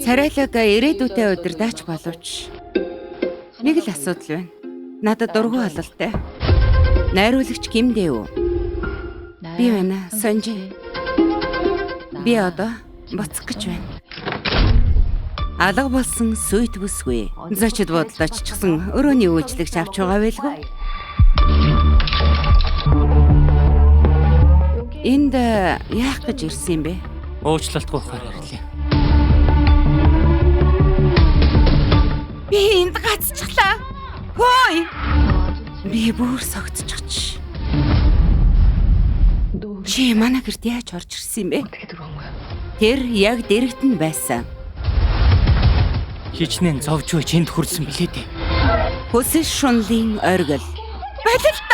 Царайлаг ирээдүйтэй удирдаач боловч нэг л асуудал байна. Надад дургүй бололтой. Найруулагч Кимдээ үү? Би байна, Сонжи. Би одоо буцах гэж байна. Алга болсон сүйт бүсгүй. Зочид бодолдоч ч гэсэн өрөөний үйлчлэгч авч байгаа байлгүй. Энд яах гэж ирсэн юм бэ? Уучлалтгүй ухаар ирлээ. Би энд гацчихлаа. Хөөе. Би бүр согтчихч. Чи манай гэрт яаж орж ирсэн юм бэ? Тэр яг дэрэгт нь байсан. Хичнээн зовж үеч энд хүрсэн билээ дээ. Хөсөл шунлын оргил. Балил.